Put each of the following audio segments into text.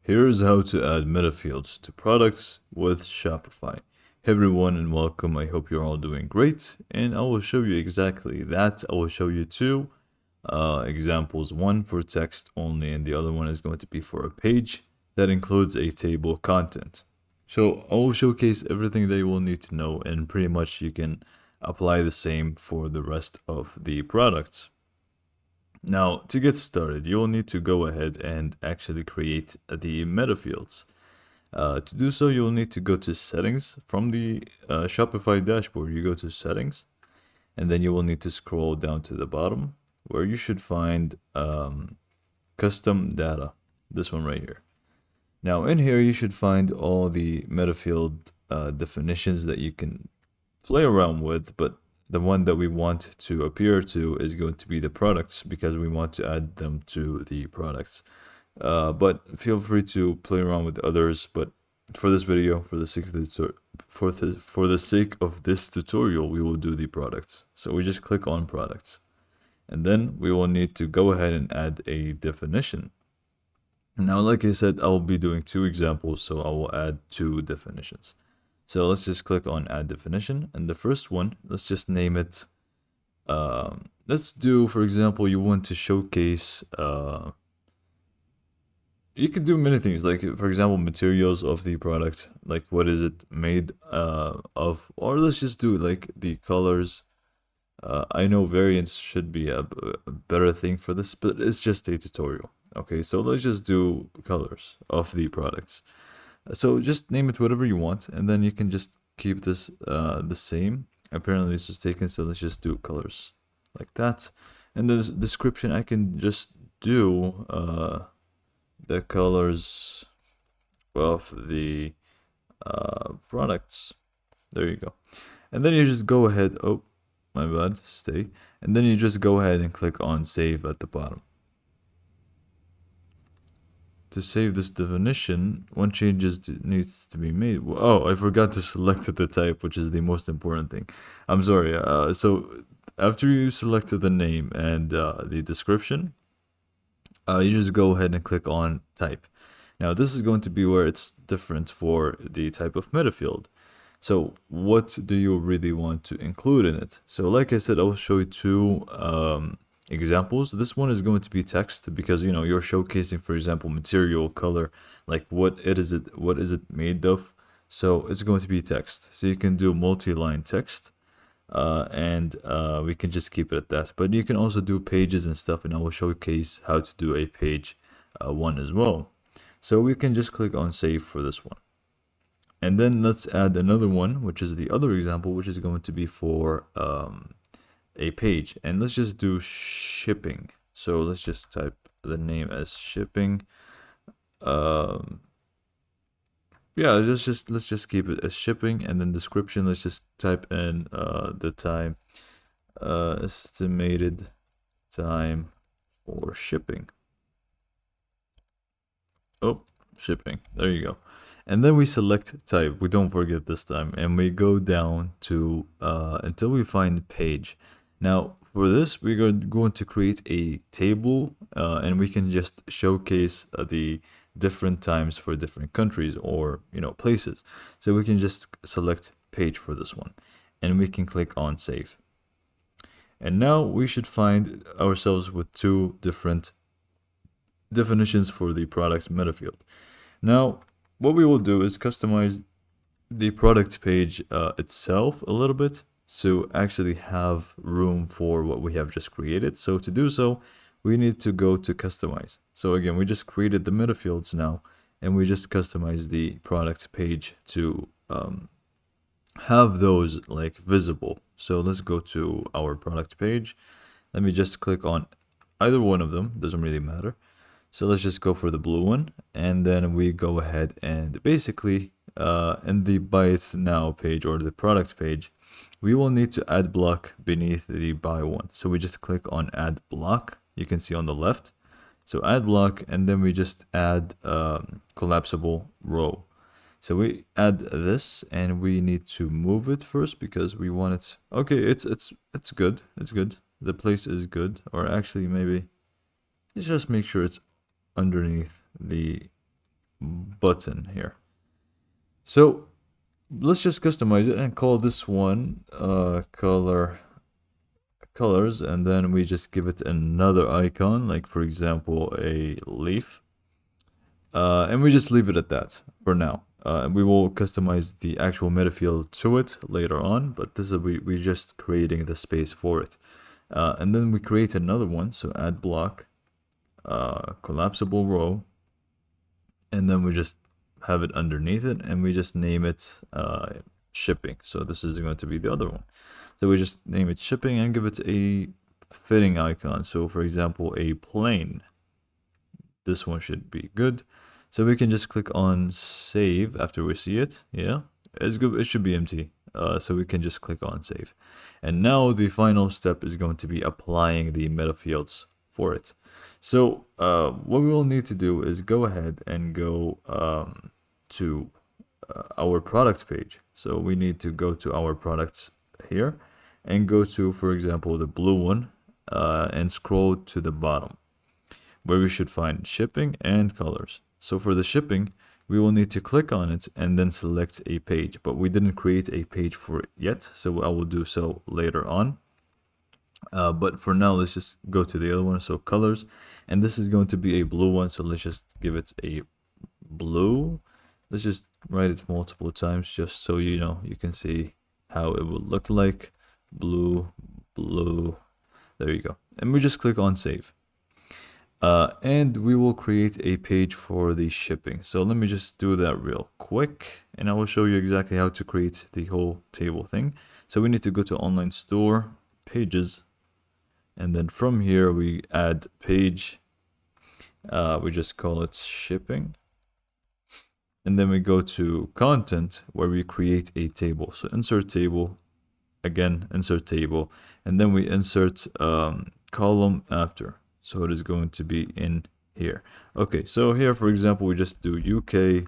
Here's how to add metafields to products with Shopify. Hey everyone and welcome. I hope you're all doing great, and I will show you exactly that. I will show you two examples, one for text only and the other one is going to be for a page that includes a table content. So I will showcase everything that you will need to know, and pretty much you can apply the same for the rest of the products. Now, to get started, you will need to go ahead and actually create the meta fields. To do so, you will need to go to settings from the Shopify dashboard. You go to settings, and then you will need to scroll down to the bottom where you should find custom data. This one right here. Now, in here, you should find all the meta field definitions that you can play around with, but the one that we want to appear to is going to be the products because we want to add them to the products. But feel free to play around with others. But for this video, for the sake of the sake of this tutorial, we will do the products. So we just click on products, and then we will need to go ahead and add a definition. Now, like I said, I will be doing two examples, so I will add two definitions. So let's just click on add definition, and the first one, let's just name it. Let's do, for example, you want to showcase. You could do many things, like for example, materials of the product, like what is it made of, or let's just do like the colors. I know variants should be a better thing for this, but it's just a tutorial. Okay, so let's just do colors of the products. So just name it whatever you want, and then you can just keep this the same. Apparently it's just taken, so let's just do colors like that. And the description, I can just do the colors of the products. There you go. And then you just go ahead, oh my bad, stay. And then you just go ahead and click on save at the bottom. To save this definition, one change needs to be made. Oh, I forgot to select the type, which is the most important thing. I'm sorry. So after you selected the name and the description, you just go ahead and click on type. Now this is going to be where it's different for the type of meta field. So what do you really want to include in it? So like I said, I'll show you two examples. This one is going to be text because you're showcasing, for example, material, color, like what is it made of. So it's going to be text, so you can do multi-line text, and we can just keep it at that. But you can also do pages and stuff, and I will showcase how to do a page one as well. So we can just click on save for this one, and then let's add another one, which is the other example, which is going to be for a page, and let's just do shipping. So let's just type the name as shipping. Yeah, let's just keep it as shipping, and then description, let's just type in the time, estimated time for shipping. Oh, shipping, there you go. And then we select type, we don't forget this time, and we go down to until we find page. Now for this, we're going to create a table, and we can just showcase the different times for different countries or places. So we can just select page for this one, and we can click on save. And now we should find ourselves with two different definitions for the products meta field. Now what we will do is customize the product page itself a little bit to actually have room for what we have just created. So to do so, we need to go to customize. So again, we just created the meta fields now, and we just customize the product page to have those like visible. So let's go to our product page. Let me just click on either one of them, doesn't really matter. So let's just go for the blue one, and then we go ahead and basically in the buy it now page or the product page, we will need to add block beneath the buy one. So we just click on add block, you can see on the left. So add block, and then we just add collapsible row. So we add this, and we need to move it first because we want it. Okay, it's good, it's good. The place is good, or actually maybe let's just make sure it's underneath the button here. So let's just customize it and call this one colors, and then we just give it another icon, like for example a leaf, and we just leave it at that for now. We will customize the actual meta field to it later on, but this is we just creating the space for it. And then we create another one, so add block, collapsible row, and then we just have it underneath it, and we just name it shipping. So this is going to be the other one. So we just name it shipping and give it a fitting icon. So for example, a plane. This one should be good. So we can just click on save after we see it. Yeah, it's good. It should be empty. So we can just click on save. And now the final step is going to be applying the meta fields for it. So what we will need to do is go ahead and go to our product page. So we need to go to our products here and go to, for example, the blue one, and scroll to the bottom where we should find shipping and colors. So for the shipping, we will need to click on it and then select a page, but we didn't create a page for it yet, so I will do so later on. But for now, let's just go to the other one, so colors, and this is going to be a blue one, so let's just give it a blue. Let's just write it multiple times just so you know, you can see how it will look like. Blue, blue, there you go. And we just click on save. And we will create a page for the shipping. So let me just do that real quick, and I will show you exactly how to create the whole table thing. So we need to go to online store, pages, and then from here we add page. We just call it shipping. And then we go to content where we create a table. So insert table, again, insert table, and then we insert column after. So it is going to be in here. Okay, so here, for example, we just do UK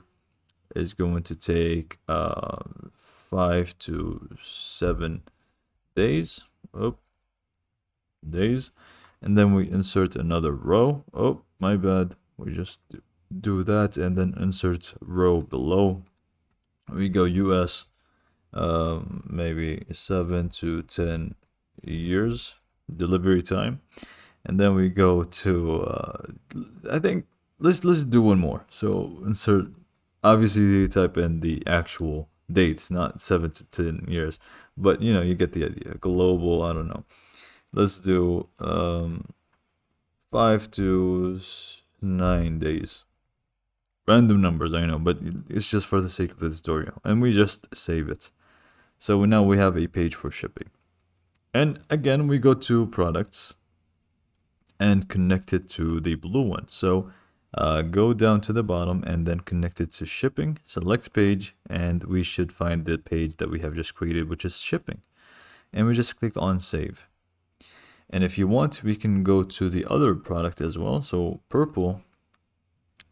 is going to take 5 to 7 days. Days. And then we insert another row. Oh, my bad. We just do that and then insert row below. We go US, maybe 7 to 10 years delivery time. And then we go to, I think, let's do one more. So insert, obviously you type in the actual dates, not 7 to 10 years. But, you know, you get the idea. Global, I don't know. Let's do 5 to 9 days. Random numbers, I know, but it's just for the sake of the tutorial. And we just save it. So now we have a page for shipping. And again, we go to products and connect it to the blue one. So go down to the bottom and then connect it to shipping, select page, and we should find the page that we have just created, which is shipping. And we just click on save. And if you want, we can go to the other product as well. So purple,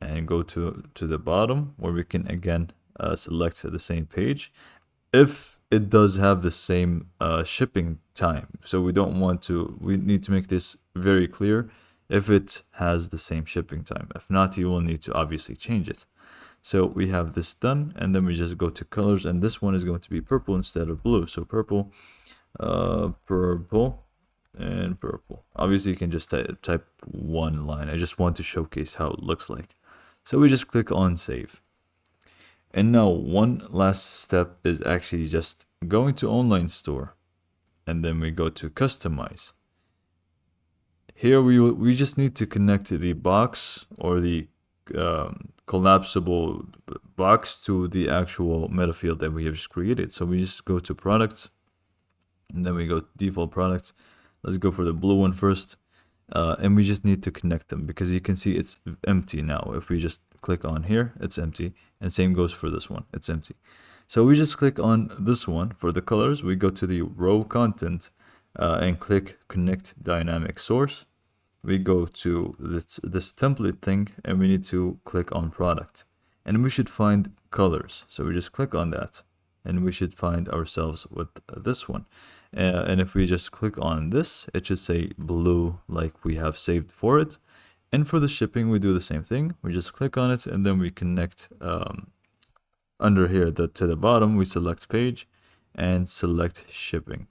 and go to the bottom where we can again select the same page. If it does have the same shipping time. So we need to make this very clear if it has the same shipping time. If not, you will need to obviously change it. So we have this done, and then we just go to colors, and this one is going to be purple instead of blue. So purple, purple, and purple. Obviously, you can just type one line. I just want to showcase how it looks like. So we just click on save. And now one last step is actually just going to online store, and then we go to customize. Here we just need to connect the box or the collapsible box to the actual meta field that we have just created. So we just go to products, and then we go to default products. Let's go for the blue one first. And we just need to connect them because you can see it's empty now. If we just click on here, it's empty, and same goes for this one, it's empty. So we just click on this one for the colors. We go to the row content and click connect dynamic source. We go to this template thing, and we need to click on product, and we should find colors. So we just click on that, and we should find ourselves with this one. And if we just click on this, it should say blue like we have saved for it. And for the shipping, we do the same thing. We just click on it and then we connect under here to the bottom. We select page and select shipping,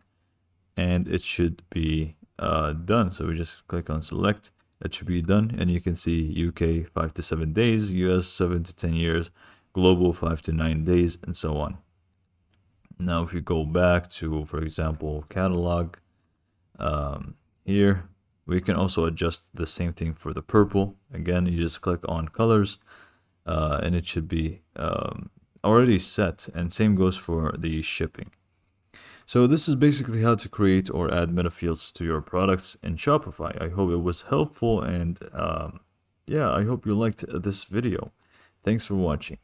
and it should be done. So we just click on select. It should be done, and you can see UK 5 to 7 days, US 7 to 10 years, global 5 to 9 days, and so on. Now if you go back to, for example, catalog, here we can also adjust the same thing for the purple. Again, you just click on colors, and it should be already set, and same goes for the shipping. So this is basically how to create or add meta fields to your products in Shopify. I hope it was helpful, and yeah, I hope you liked this video. Thanks for watching.